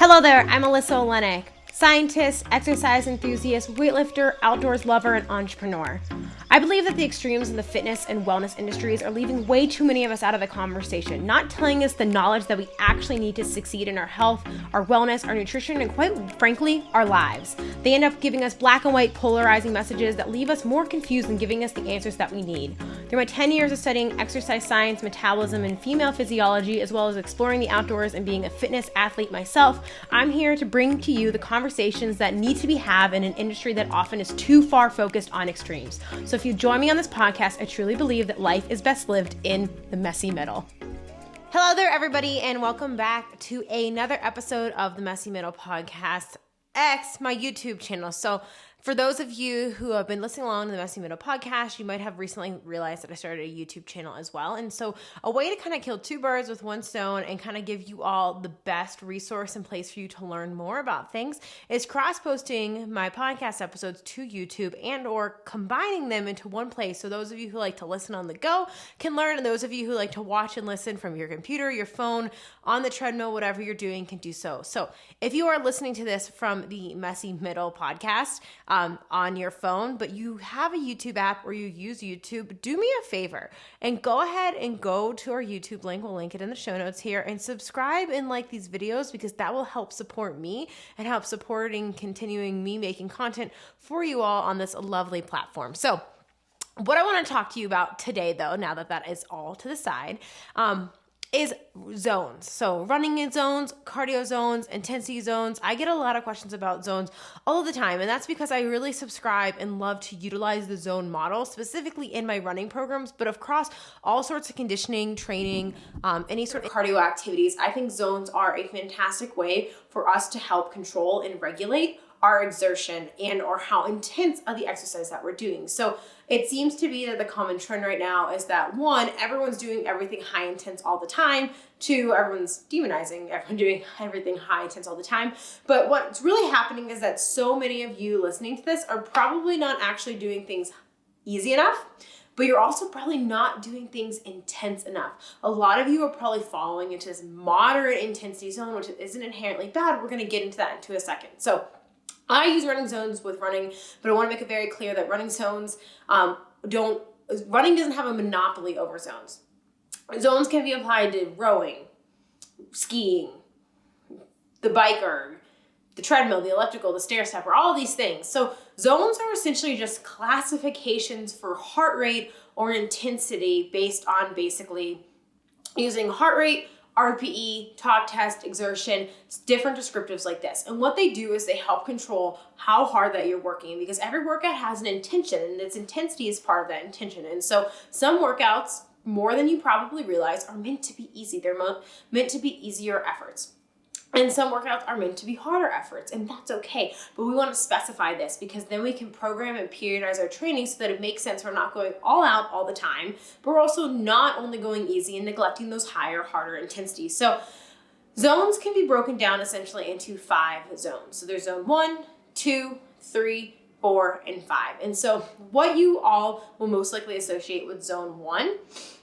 Hello there, I'm Alyssa Olenick, scientist, exercise enthusiast, weightlifter, outdoors lover, and entrepreneur. I believe that the extremes in the fitness and wellness industries are leaving way too many of us out of the conversation, not telling us the knowledge that we actually need to succeed in our health, our wellness, our nutrition, and quite frankly, our lives. They end up giving us black and white polarizing messages that leave us more confused than giving us the answers that we need. Through my 10 years of studying exercise science, metabolism, and female physiology, as well as exploring the outdoors and being a fitness athlete myself, I'm here to bring to you the conversations that need to be had in an industry that often is too far focused on extremes. So if you join me on this podcast, I truly believe that life is best lived in the messy middle. Hello there, everybody, and welcome back to another episode of the Messy Middle Podcast X, my YouTube channel. So for those of you who have been listening along to the Messy Middle Podcast, you might have recently realized that I started a YouTube channel as well. And so a way to kind of kill two birds with one stone and kind of give you all the best resource and place for you to learn more about things is cross-posting my podcast episodes to YouTube and or combining them into one place. So those of you who like to listen on the go can learn, and those of you who like to watch and listen from your computer, your phone, on the treadmill, whatever you're doing can do so. So if you are listening to this from the Messy Middle Podcast, on your phone, but you have a YouTube app or you use YouTube, do me a favor and go ahead and go to our YouTube link. We'll link it in the show notes here, and subscribe and like these videos, because that will help support me and help supporting continuing me making content for you all on this lovely platform. So what I want to talk to you about today, though, now that that is all to the side, is zones. So running in zones, cardio zones, intensity zones. I get a lot of questions about zones all the time, and that's because I really subscribe and love to utilize the zone model, specifically in my running programs, but across all sorts of conditioning, training, any sort of cardio activities. I think zones are a fantastic way for us to help control and regulate our exertion and or how intense of the exercise that we're doing. So it seems to be that the common trend right now is that, one, everyone's doing everything high intense all the time. Two, everyone's demonizing everyone doing everything high intense all the time. But what's really happening is that so many of you listening to this are probably not actually doing things easy enough, but you're also probably not doing things intense enough. A lot of you are probably falling into this moderate intensity zone, which isn't inherently bad. We're going to get into that in a second. So I use running zones with running, but I want to make it very clear that running zones running doesn't have a monopoly over zones. Zones can be applied to rowing, skiing, the biker, the treadmill, the elliptical, the stair stepper, all of these things. So zones are essentially just classifications for heart rate or intensity based on basically using heart rate, RPE, talk test, exertion, different descriptives like this. And what they do is they help control how hard that you're working, because every workout has an intention and its intensity is part of that intention. And so some workouts, more than you probably realize, are meant to be easy. They're meant to be easier efforts. And some workouts are meant to be harder efforts, and that's okay. But we want to specify this because then we can program and periodize our training so that it makes sense. We're not going all out all the time, but we're also not only going easy and neglecting those higher, harder intensities. So zones can be broken down essentially into 5 zones. So there's zone 1, 2, 3, 4, and 5. And so what you all will most likely associate with zone 1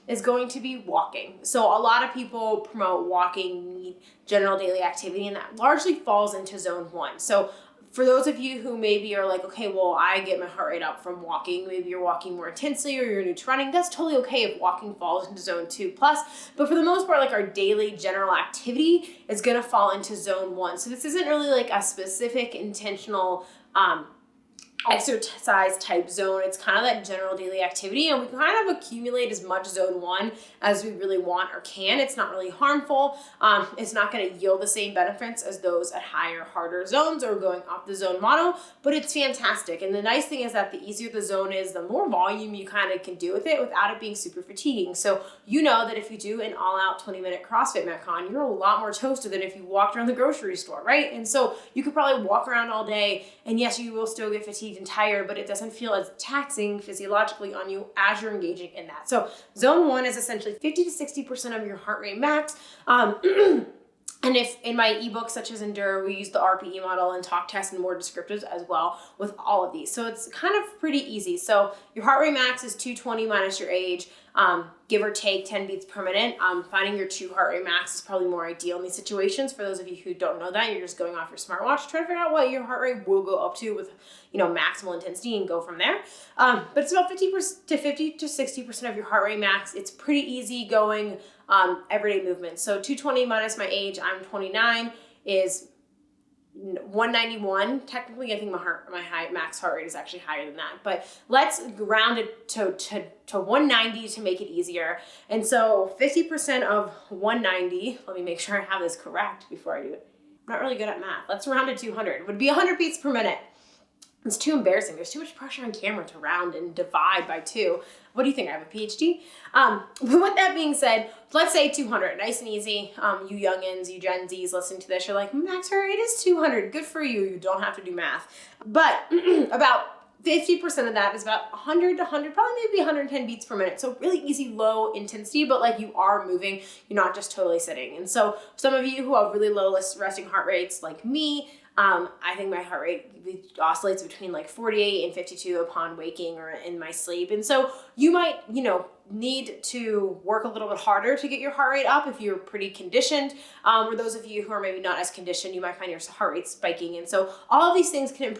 is going to be walking. So a lot of people promote walking, general daily activity, and that largely falls into zone 1. So for those of you who maybe are like, okay, well, I get my heart rate up from walking, maybe you're walking more intensely or you're new to running, that's totally okay if walking falls into zone 2+. But for the most part, like our daily general activity is gonna fall into zone 1. So this isn't really like a specific intentional exercise type zone. It's kind of that general daily activity, and we can kind of accumulate as much zone 1 as we really want or can. It's not really harmful. It's not going to yield the same benefits as those at higher, harder zones or going up the zone model, but it's fantastic. And the nice thing is that the easier the zone is, the more volume you kind of can do with it without it being super fatiguing. So you know that if you do an all-out 20-minute CrossFit Metcon, you're a lot more toasted than if you walked around the grocery store, right? And so you could probably walk around all day, and yes, you will still get fatigued and tired, but it doesn't feel as taxing physiologically on you as you're engaging in that. So zone 1 is essentially 50 to 60% of your heart rate max. And if in my ebook, such as Endure, we use the RPE model and talk test and more descriptives as well with all of these. So it's kind of pretty easy. So your heart rate max is 220 minus your age. give or take 10 beats per minute. Finding your true heart rate max is probably more ideal in these situations. For those of you who don't know that, you're just going off your smartwatch, try to figure out what your heart rate will go up to with, maximal intensity and go from there. But it's about 50 to 60% of your heart rate max. It's pretty easy going everyday movement. So 220 minus my age, I'm 29, is 191. Technically, I think my max heart rate is actually higher than that, but let's round it to 190 to make it easier. And so 50% of 190, let me make sure I have this correct before I do it. I'm not really good at math. Let's round it to 200. It would be 100 beats per minute. It's too embarrassing. There's too much pressure on camera to round and divide by 2. What do you think? I have a PhD? With that being said, let's say 200, nice and easy. You youngins, you Gen Zs listening to this, you're like, max heart rate is 200. Good for you. You don't have to do math. But about 50% of that is about 100 to 100, probably maybe 110 beats per minute. So really easy, low intensity, but like you are moving, you're not just totally sitting. And so some of you who have really low resting heart rates like me, I think my heart rate oscillates between like 48 and 52 upon waking or in my sleep. And so you might, need to work a little bit harder to get your heart rate up if you're pretty conditioned. Or those of you who are maybe not as conditioned, you might find your heart rate spiking. And so all of these things can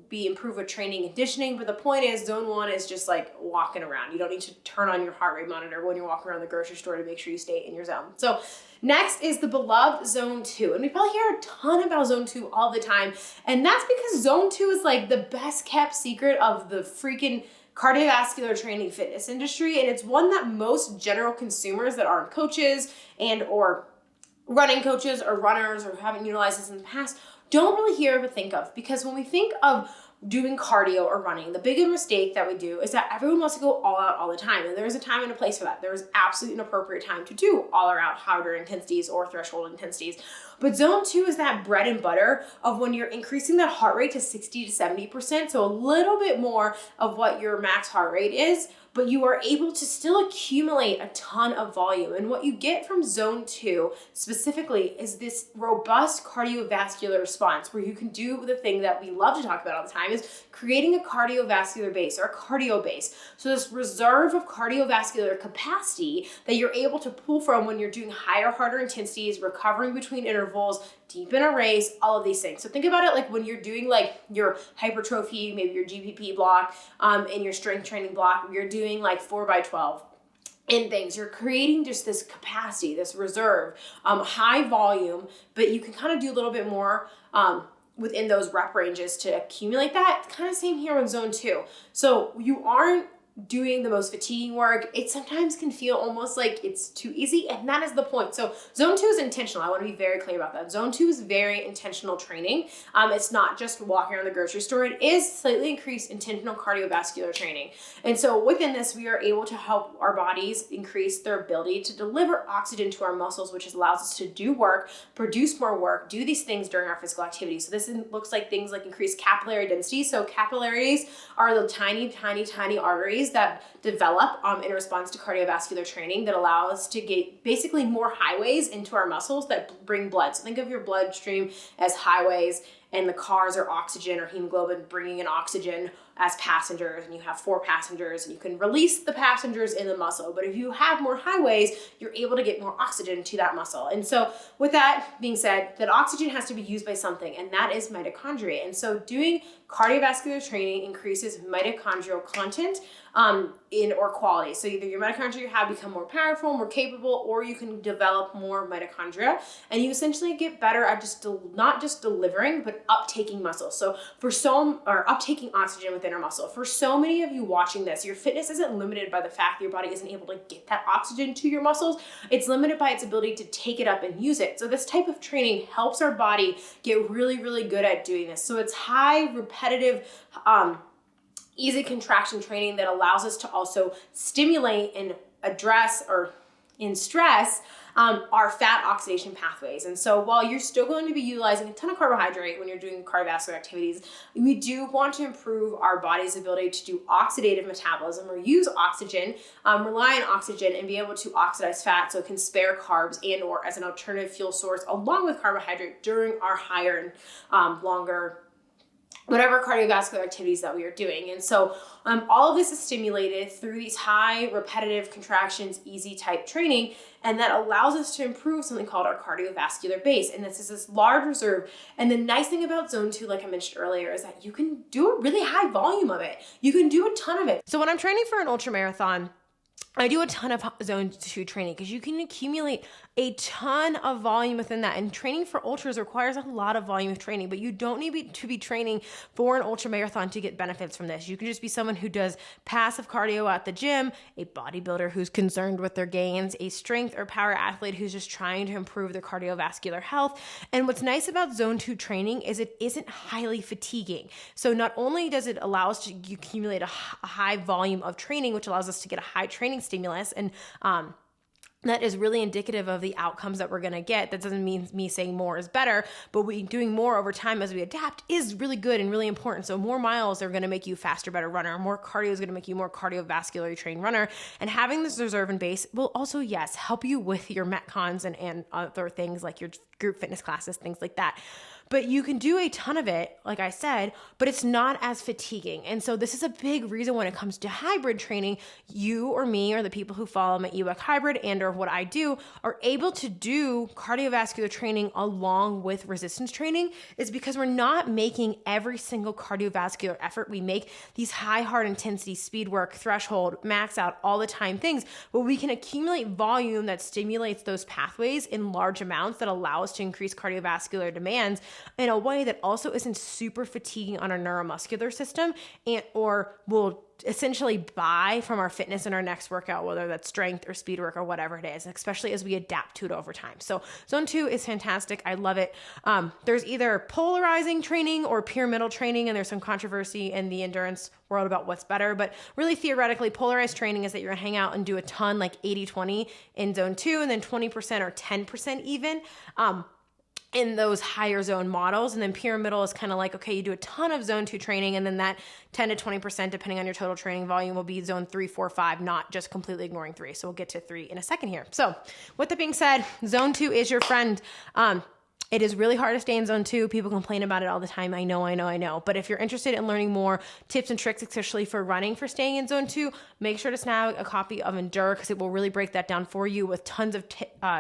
be improved with training and conditioning. But the point is, zone 1 is just like walking around. You don't need to turn on your heart rate monitor when you're walking around the grocery store to make sure you stay in your zone. So next is the beloved zone 2. And we probably hear a ton about zone 2 all the time. And that's because zone 2 is like the best kept secret of the freaking cardiovascular training fitness industry. And it's one that most general consumers that aren't coaches and or running coaches or runners or haven't utilized this in the past don't really hear or think of. Because when we think of doing cardio or running, the biggest mistake that we do is that everyone wants to go all out all the time. And there's a time and a place for that. There's absolutely an appropriate time to do all out harder intensities or threshold intensities. But zone 2 is that bread and butter of when you're increasing that heart rate to 60 to 70%. So a little bit more of what your max heart rate is, but you are able to still accumulate a ton of volume. And what you get from zone 2 specifically is this robust cardiovascular response where you can do the thing that we love to talk about all the time, is creating a cardiovascular base or a cardio base. So this reserve of cardiovascular capacity that you're able to pull from when you're doing higher, harder intensities, recovering between intervals, deep in a race, all of these things. So think about it like when you're doing like your hypertrophy, maybe your GPP block, and your strength training block, you're doing like 4x12 and things. You're creating just this capacity, this reserve, high volume, but you can kind of do a little bit more within those rep ranges to accumulate that. Kind of same here in zone 2. So you aren't doing the most fatiguing work. It sometimes can feel almost like it's too easy, and that is the point. So zone 2 is intentional. I want to be very clear about that. Zone 2 is very intentional training. It's not just walking around the grocery store. It is slightly increased intentional cardiovascular training. And so within this, we are able to help our bodies increase their ability to deliver oxygen to our muscles, which allows us to do work, produce more work, do these things during our physical activity. So this looks like things like increased capillary density. So capillaries are the tiny, tiny, tiny arteries that develop in response to cardiovascular training that allow us to get basically more highways into our muscles that bring blood. So think of your bloodstream as highways, and the cars are oxygen or hemoglobin bringing in oxygen as passengers, and you have 4 passengers, and you can release the passengers in the muscle. But if you have more highways, you're able to get more oxygen to that muscle. And so with that being said, that oxygen has to be used by something, and that is mitochondria. And so doing cardiovascular training increases mitochondrial content or quality. So either your mitochondria have become more powerful, more capable, or you can develop more mitochondria, and you essentially get better at not just delivering, but uptaking muscle. So uptaking oxygen within our muscle. For so many of you watching this, your fitness isn't limited by the fact that your body isn't able to get that oxygen to your muscles. It's limited by its ability to take it up and use it. So this type of training helps our body get really, really good at doing this. So it's high, repetitive, easy contraction training that allows us to also stimulate and address or in stress our fat oxidation pathways. And so while you're still going to be utilizing a ton of carbohydrate when you're doing cardiovascular activities, we do want to improve our body's ability to do oxidative metabolism or use oxygen, rely on oxygen, and be able to oxidize fat so it can spare carbs and or as an alternative fuel source along with carbohydrate during our higher and longer whatever cardiovascular activities that we are doing. And so all of this is stimulated through these high repetitive contractions, easy type training, and that allows us to improve something called our cardiovascular base. And this is this large reserve. And the nice thing about zone 2, like I mentioned earlier, is that you can do a really high volume of it. You can do a ton of it. So when I'm training for an ultra marathon, I do a ton of zone 2 training because you can accumulate a ton of volume within that. And training for ultras requires a lot of volume of training, but you don't need to be training for an ultra marathon to get benefits from this. You can just be someone who does passive cardio at the gym, a bodybuilder who's concerned with their gains, a strength or power athlete who's just trying to improve their cardiovascular health. And what's nice about zone 2 training is it isn't highly fatiguing. So not only does it allow us to accumulate a high volume of training, which allows us to get a high training stimulus, and that is really indicative of the outcomes that we're going to get. That doesn't mean me saying more is better, but doing more over time as we adapt is really good and really important. So more miles are going to make you a faster, better runner. More cardio is going to make you more cardiovascularly trained runner. And having this reserve and base will also, yes, help you with your Metcons and other things like your group fitness classes, things like that. But you can do a ton of it, like I said, but it's not as fatiguing. And so this is a big reason when it comes to hybrid training, you or me or the people who follow my EWEC hybrid and or what I do are able to do cardiovascular training along with resistance training is because we're not making every single cardiovascular effort. We make these high heart intensity, speed work, threshold, max out, all the time things, but we can accumulate volume that stimulates those pathways in large amounts that allow us to increase cardiovascular demands in a way that also isn't super fatiguing on our neuromuscular system or will essentially buy from our fitness in our next workout, whether that's strength or speed work or whatever it is, especially as we adapt to it over time. So zone 2 is fantastic. I love it. There's either polarizing training or pyramidal training, and there's some controversy in the endurance world about what's better, but really theoretically polarized training is that you're gonna hang out and do a ton like 80-20 in zone 2 and then 20% or 10% even in those higher zone models. And then pyramidal is kind of like, okay, you do a ton of zone 2 training, and then that 10 to 20%, depending on your total training volume, will be zone 3, 4, 5, not just completely ignoring 3. So we'll get to 3 in a second here. So with that being said, zone 2 is your friend. It is really hard to stay in zone 2. People complain about it all the time. I know. But if you're interested in learning more tips and tricks, especially for running for staying in zone 2, make sure to snag a copy of Endure because it will really break that down for you with tons of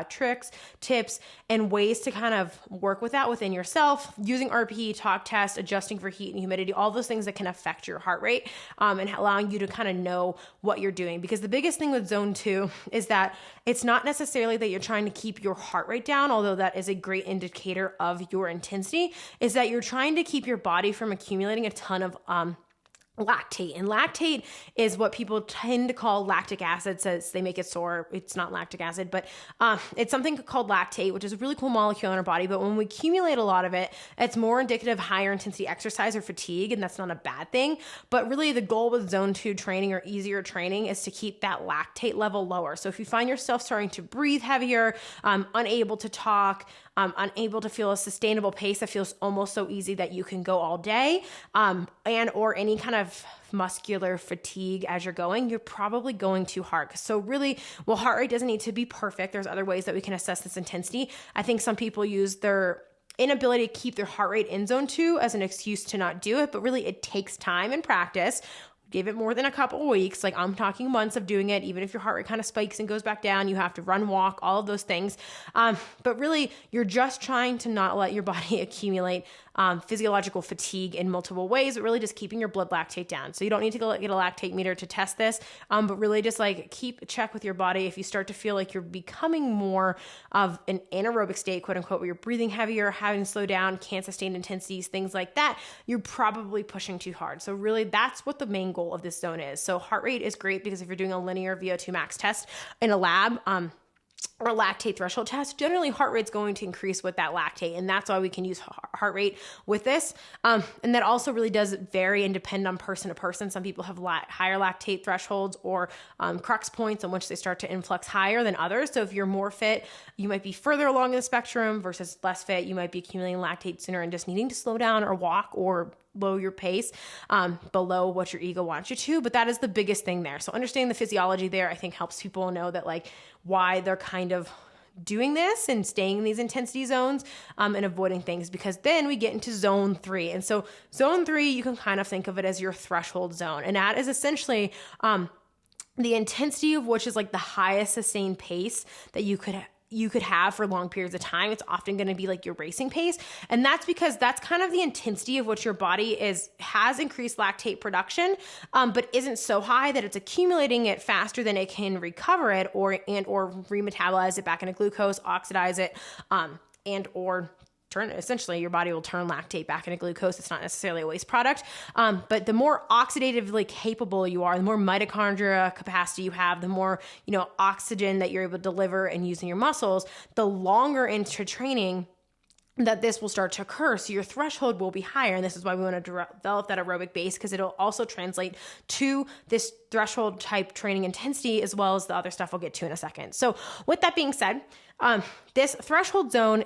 tricks, tips, and ways to kind of work with that within yourself, using RPE, talk test, adjusting for heat and humidity, all those things that can affect your heart rate and allowing you to kind of know what you're doing. Because the biggest thing with zone 2 is that it's not necessarily that you're trying to keep your heart rate down, although that is a great indicator of your intensity, is that you're trying to keep your body from accumulating a ton of lactate. And lactate is what people tend to call lactic acid, says they make it sore. It's not lactic acid, but it's something called lactate, which is a really cool molecule in our body. But when we accumulate a lot of it, it's more indicative of higher intensity exercise or fatigue, and that's not a bad thing. But really the goal with zone 2 training or easier training is to keep that lactate level lower. So if you find yourself starting to breathe heavier, unable to talk, unable to feel a sustainable pace that feels almost so easy that you can go all day, and or any kind of muscular fatigue as you're going, you're probably going too hard. So really, well, heart rate doesn't need to be perfect. There's other ways that we can assess this intensity. I think some people use their inability to keep their heart rate in zone 2 as an excuse to not do it, but really it takes time and practice. Give it more than a couple of weeks. Like I'm talking months of doing it. Even if your heart rate kind of spikes and goes back down, you have to run, walk, all of those things. But really you're just trying to not let your body accumulate physiological fatigue in multiple ways, but really just keeping your blood lactate down. So you don't need to go get a lactate meter to test this, but really just like keep check with your body. If you start to feel like you're becoming more of an anaerobic state, quote unquote, where you're breathing heavier, having to slow down, can't sustain intensities, things like that, you're probably pushing too hard. So really that's what the main goal of this zone is. So heart rate is great because if you're doing a linear VO2 max test in a lab, or lactate threshold test, generally heart rate's going to increase with that lactate. And that's why we can use heart rate with this. And that also really does vary and depend on person to person. Some people have higher lactate thresholds or crux points on which they start to influx higher than others. So if you're more fit, you might be further along the spectrum versus less fit. You might be accumulating lactate sooner and just needing to slow down or walk or low your pace below what your ego wants you to. But that is the biggest thing there. So understanding the physiology there, I think helps people know that like why they're kind of doing this and staying in these intensity zones and avoiding things, because then we get into zone 3. And so zone 3, you can kind of think of it as your threshold zone. And that is essentially the intensity of which is like the highest sustained pace that you could have for long periods of time. It's often going to be like your racing pace. And that's because that's kind of the intensity of which your body has increased lactate production, but isn't so high that it's accumulating it faster than it can recover it or remetabolize it back into glucose, oxidize it, and or essentially your body will turn lactate back into glucose. It's not necessarily a waste product. But the more oxidatively capable you are, the more mitochondria capacity you have, the more, oxygen that you're able to deliver and use in your muscles, the longer into training that this will start to occur. So your threshold will be higher. And this is why we want to develop that aerobic base, because it'll also translate to this threshold type training intensity, as well as the other stuff we'll get to in a second. So with that being said, this threshold zone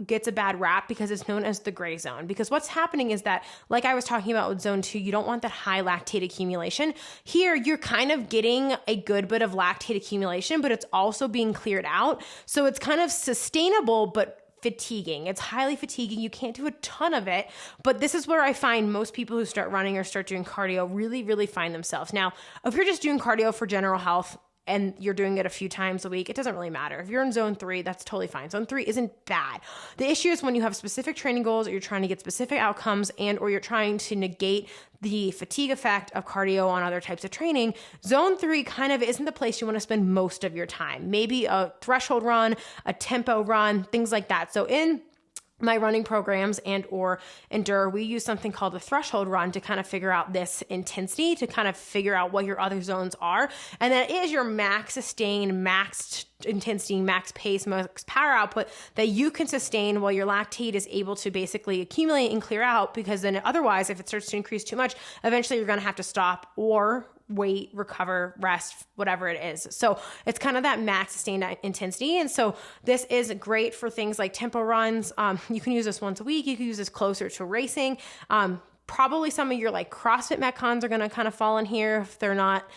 gets a bad rap because it's known as the gray zone. Because what's happening is that, like I was talking about with zone 2, you don't want that high lactate accumulation. Here, you're kind of getting a good bit of lactate accumulation, but it's also being cleared out. So it's kind of sustainable, but fatiguing. It's highly fatiguing. You can't do a ton of it, but this is where I find most people who start running or start doing cardio really, really find themselves. Now, if you're just doing cardio for general health and you're doing it a few times a week, it doesn't really matter. If you're in zone 3, that's totally fine. Zone 3 isn't bad. The issue is when you have specific training goals, or you're trying to get specific outcomes, or you're trying to negate the fatigue effect of cardio on other types of training. Zone 3 kind of isn't the place you want to spend most of your time. Maybe a threshold run, a tempo run, things like that. So in my running programs and or Endure, we use something called the threshold run to kind of figure out this intensity, to kind of figure out what your other zones are. And that is your max sustained, max intensity, max pace, max power output that you can sustain while your lactate is able to basically accumulate and clear out, because then otherwise, if it starts to increase too much, eventually you're going to have to stop or wait, recover, rest, whatever it is. So it's kind of that max sustained intensity. And so this is great for things like tempo runs. You can use this once a week. You can use this closer to racing. Probably some of your like CrossFit Metcons are going to kind of fall in here if they're not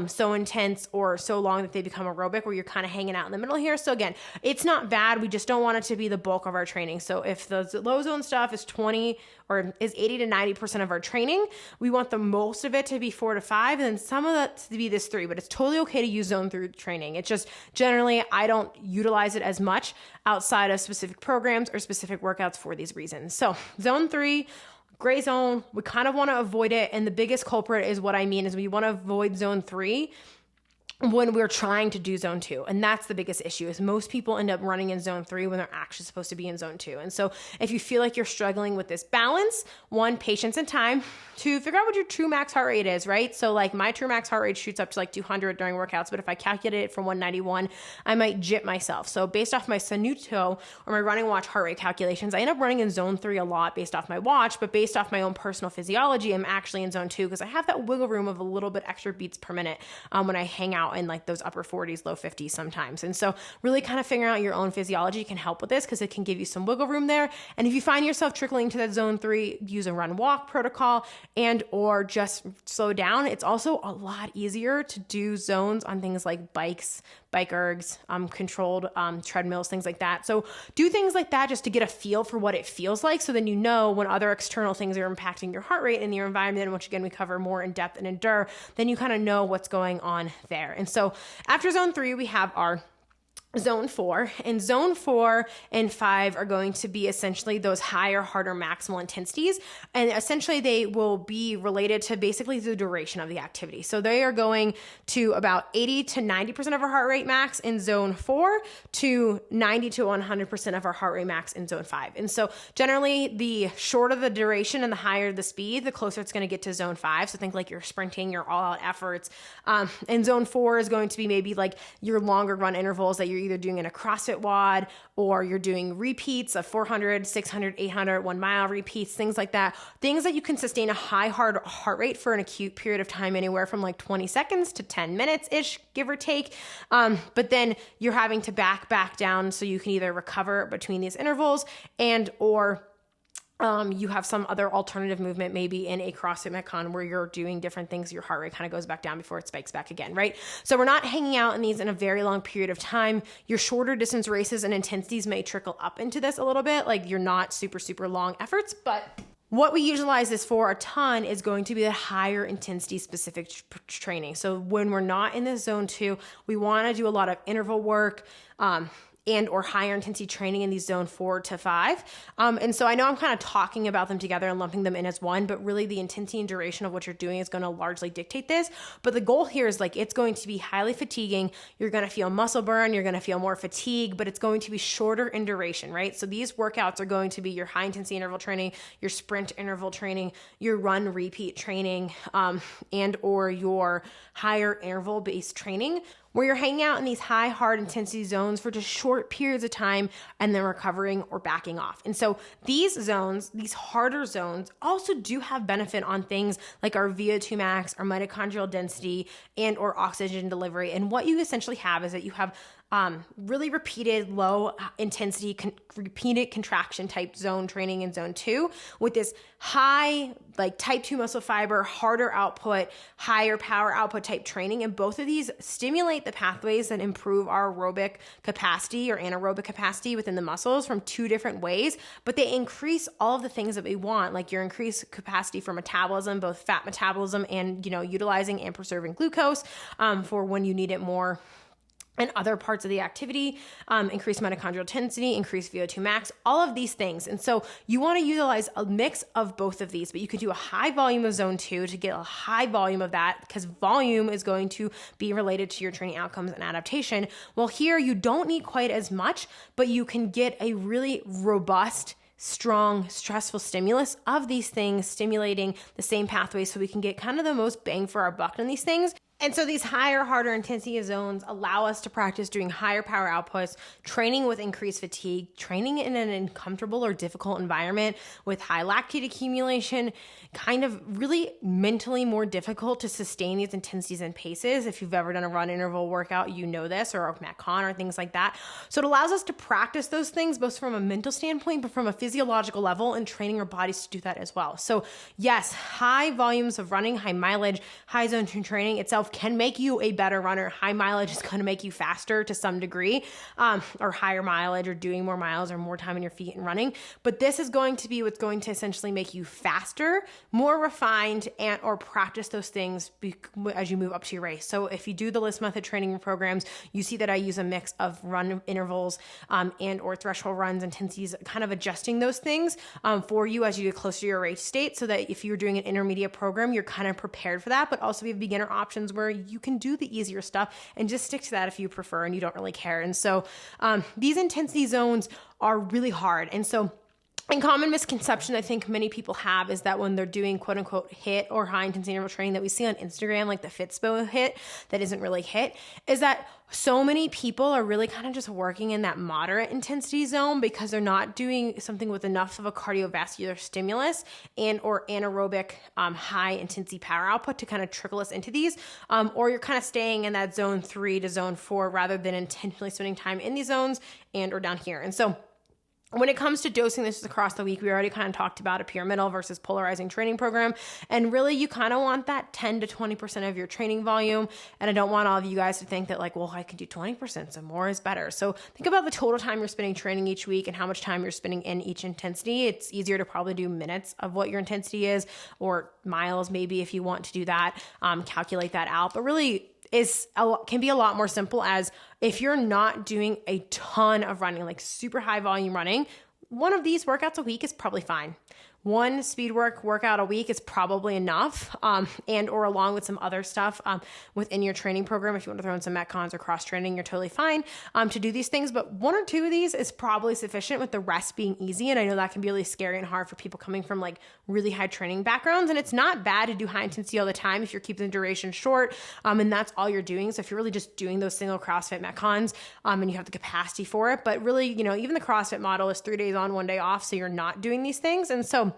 so intense or so long that they become aerobic, where you're kind of hanging out in the middle here. So again, it's not bad. We just don't want it to be the bulk of our training. So if the low zone stuff is 20 or is 80 to 90% of our training, we want the most of it to be 4 to 5, and then some of that to be this 3, but it's totally okay to use zone 3 training. It's just generally, I don't utilize it as much outside of specific programs or specific workouts for these reasons. So zone 3, gray zone, we kind of want to avoid it. And the biggest culprit is what I mean is we want to avoid zone 3 when we're trying to do zone 2. And that's the biggest issue, is most people end up running in zone 3 when they're actually supposed to be in zone 2. And so if you feel like you're struggling with this balance, 1, patience and time, 2, figure out what your true max heart rate is, right? So like my true max heart rate shoots up to like 200 during workouts, but if I calculate it from 191, I might jip myself. So based off my Sanuto or my running watch heart rate calculations, I end up running in zone 3 a lot based off my watch, but based off my own personal physiology, I'm actually in zone 2 because I have that wiggle room of a little bit extra beats per minute when I hang out in like those upper 40s, low 50s sometimes. And so really kind of figuring out your own physiology can help with this, because it can give you some wiggle room there. And if you find yourself trickling to that zone 3, use a run walk protocol and or just slow down. It's also a lot easier to do zones on things like bikes, bike ergs, controlled treadmills, things like that. So do things like that just to get a feel for what it feels like, so then you know when other external things are impacting your heart rate in your environment, which again we cover more in depth and Endure, then you kind of know what's going on there. And so after zone 3, we have our zone 4, and zone 4 and 5 are going to be essentially those higher, harder, maximal intensities. And essentially they will be related to basically the duration of the activity. So they are going to about 80 to 90% of our heart rate max in zone 4 to 90 to 100% of our heart rate max in zone 5. And so generally the shorter the duration and the higher the speed, the closer it's going to get to zone 5. So think like you're sprinting, your all out efforts. And zone 4 is going to be maybe like your longer run intervals that you're either doing in a CrossFit WOD, or you're doing repeats of 400, 600, 800, 1 mile repeats, things like that. Things that you can sustain a high heart rate for an acute period of time, anywhere from like 20 seconds to 10 minutes-ish, give or take. But then you're having to back down so you can either recover between these intervals and or You have some other alternative movement, maybe in a CrossFit Metcon where you're doing different things. Your heart rate kind of goes back down before it spikes back again, right? So we're not hanging out in these in a very long period of time. Your shorter distance races and intensities may trickle up into this a little bit. Like you're not super, super long efforts, but what we utilize this for a ton is going to be the higher intensity specific training. So when we're not in this zone 2, we want to do a lot of interval work, and or higher intensity training in these zone 4 to 5. And so I know I'm kind of talking about them together and lumping them in as one, but really the intensity and duration of what you're doing is going to largely dictate this. But the goal here is like, it's going to be highly fatiguing. You're going to feel muscle burn. You're going to feel more fatigue, but it's going to be shorter in duration, right? So these workouts are going to be your high intensity interval training, your sprint interval training, your run repeat training, and or your higher interval based training, where you're hanging out in these high, hard intensity zones for just short periods of time and then recovering or backing off. And so these zones, these harder zones, also do have benefit on things like our VO2 max, our mitochondrial density, and or oxygen delivery. And what you essentially have is that you have really repeated low intensity, repeated contraction type zone training in zone 2 with this high, like type 2 muscle fiber, harder output, higher power output type training. And both of these stimulate the pathways that improve our aerobic capacity or anaerobic capacity within the muscles from 2 different ways, but they increase all of the things that we want, like your increased capacity for metabolism, both fat metabolism and, utilizing and preserving glucose, for when you need it more, and other parts of the activity, increased mitochondrial density, increased VO2 max, all of these things. And so you want to utilize a mix of both of these, but you could do a high volume of zone 2 to get a high volume of that, because volume is going to be related to your training outcomes and adaptation. Well, here you don't need quite as much, but you can get a really robust, strong, stressful stimulus of these things stimulating the same pathways, so we can get kind of the most bang for our buck in these things. And so these higher, harder intensity zones allow us to practice doing higher power outputs, training with increased fatigue, training in an uncomfortable or difficult environment with high lactate accumulation, kind of really mentally more difficult to sustain these intensities and paces. If you've ever done a run interval workout, you know this, or a Metcon or things like that. So it allows us to practice those things both from a mental standpoint, but from a physiological level, and training our bodies to do that as well. So yes, high volumes of running, high mileage, high zone 2 training itself can make you a better runner. High mileage is going to make you faster to some degree, or higher mileage, or doing more miles or more time on your feet and running. But this is going to be what's going to essentially make you faster, more refined, and or practice those things as you move up to your race. So if you do the list method training programs, you see that I use a mix of run intervals, and or threshold runs, intensities, kind of adjusting those things for you as you get closer to your race state, so that if you're doing an intermediate program, you're kind of prepared for that. But also we have beginner options where you can do the easier stuff and just stick to that if you prefer and you don't really care. And so these intensity zones are really hard. And so a common misconception I think many people have is that when they're doing quote unquote HIIT or high intensity interval training that we see on Instagram, like the Fitspo HIIT that isn't really HIIT, is that so many people are really kind of just working in that moderate intensity zone because they're not doing something with enough of a cardiovascular stimulus and or anaerobic high intensity power output to kind of trickle us into these, or you're kind of staying in that zone 3 to zone 4 rather than intentionally spending time in these zones and or down here. And so when it comes to dosing this across the week, we already kind of talked about a pyramidal versus polarizing training program. And really, you kind of want that 10 to 20% of your training volume. And I don't want all of you guys to think that like, well, I could do 20%, so more is better. So think about the total time you're spending training each week and how much time you're spending in each intensity. It's easier to probably do minutes of what your intensity is, or miles maybe if you want to do that, calculate that out. But really, can be a lot more simple as if you're not doing a ton of running, like super high volume running, one of these workouts a week is probably fine. One speed workout a week is probably enough, and or along with some other stuff within your training program. If you want to throw in some Metcons or cross training, you're totally fine to do these things. But 1 or 2 of these is probably sufficient, with the rest being easy. And I know that can be really scary and hard for people coming from like really high training backgrounds. And it's not bad to do high intensity all the time if you're keeping the duration short, and that's all you're doing. So if you're really just doing those single CrossFit Metcons, and you have the capacity for it, but really, even the CrossFit model is 3 days on, 1 day off. So you're not doing these things. And so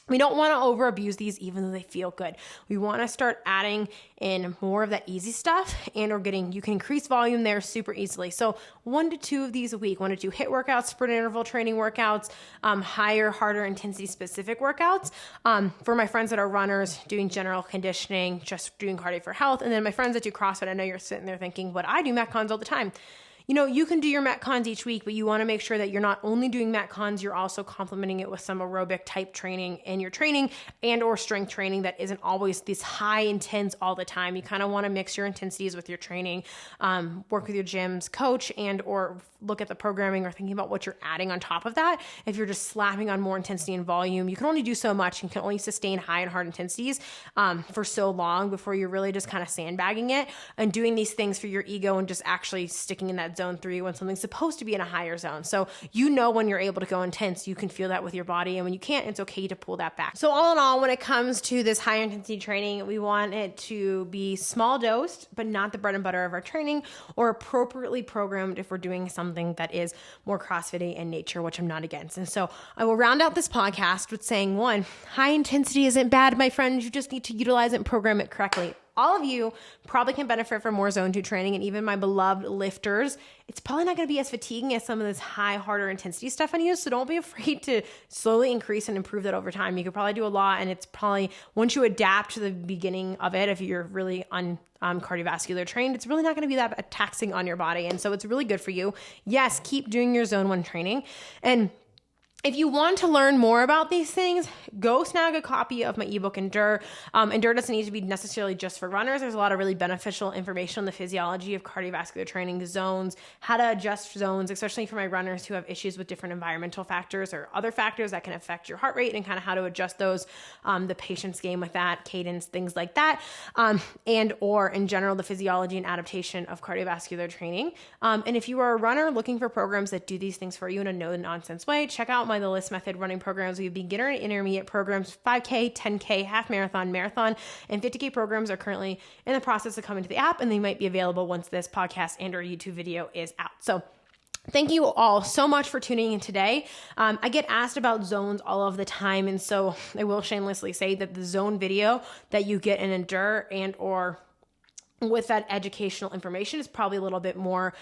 We don't want to over abuse these even though they feel good. We want to start adding in more of that easy stuff, and you can increase volume there super easily. So 1 to 2 of these a week, 1 to 2 HIIT workouts, sprint interval training workouts, higher, harder intensity specific workouts. For my friends that are runners, doing general conditioning, just doing cardio for health. And then my friends that do CrossFit, I know you're sitting there thinking, but I do Metcons all the time. You can do your Metcons each week, but you want to make sure that you're not only doing Metcons, you're also complementing it with some aerobic type training in your training and or strength training that isn't always this high intense all the time. You kind of want to mix your intensities with your training, work with your gym's coach and or look at the programming or thinking about what you're adding on top of that. If you're just slapping on more intensity and volume, you can only do so much and can only sustain high and hard intensities for so long before you're really just kind of sandbagging it and doing these things for your ego and just actually sticking in that zone 3 when something's supposed to be in a higher zone. So when you're able to go intense, you can feel that with your body, and when you can't, it's okay to pull that back. So all in all, when it comes to this high intensity training, we want it to be small dosed, but not the bread and butter of our training, or appropriately programmed if we're doing something that is more CrossFit-y in nature, which I'm not against. And so I will round out this podcast with saying, 1, high intensity isn't bad, my friends. You just need to utilize it and program it correctly. All of you probably can benefit from more zone 2 training, and even my beloved lifters, it's probably not going to be as fatiguing as some of this high, harder intensity stuff on you. So don't be afraid to slowly increase and improve that over time. You could probably do a lot, and it's probably once you adapt to the beginning of it, if you're really cardiovascular trained, it's really not going to be that taxing on your body. And so it's really good for you. Yes, keep doing your zone 1 training. And if you want to learn more about these things, go snag a copy of my ebook, Endure. Endure doesn't need to be necessarily just for runners. There's a lot of really beneficial information on the physiology of cardiovascular training, zones, how to adjust zones, especially for my runners who have issues with different environmental factors or other factors that can affect your heart rate, and kind of how to adjust those, the patience game with that, cadence, things like that, and or in general, the physiology and adaptation of cardiovascular training. And if you are a runner looking for programs that do these things for you in a no-nonsense way, check out the LIST method running programs. We have beginner and intermediate programs, 5K, 10K, half marathon, and 50K programs are currently in the process of coming to the app, and they might be available once this podcast and or YouTube video is out. So thank you all so much for tuning in today. I get asked about zones all of the time, and so I will shamelessly say that the zone video that you get in Endure and or with that educational information is probably a little bit more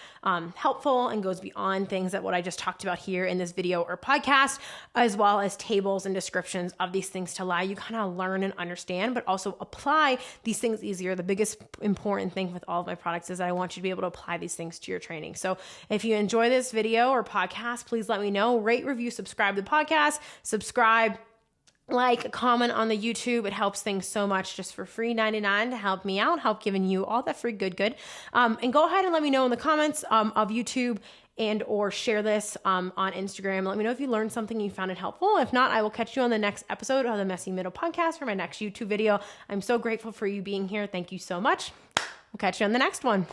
helpful and goes beyond things that what I just talked about here in this video or podcast, as well as tables and descriptions of these things to allow you kind of learn and understand, but also apply these things easier. The biggest important thing with all of my products is that I want you to be able to apply these things to your training. So if you enjoy this video or podcast, please let me know. Rate, review, subscribe to the podcast, subscribe, like, comment on the YouTube. It helps things so much, just for free $99 to help me out, help giving you all that free good. And go ahead and let me know in the comments of YouTube and or share this on Instagram. Let me know if you learned something, you found it helpful. If not, I will catch you on the next episode of the Messy Middle Podcast for my next YouTube video. I'm so grateful for you being here. Thank you so much. We'll catch you on the next one.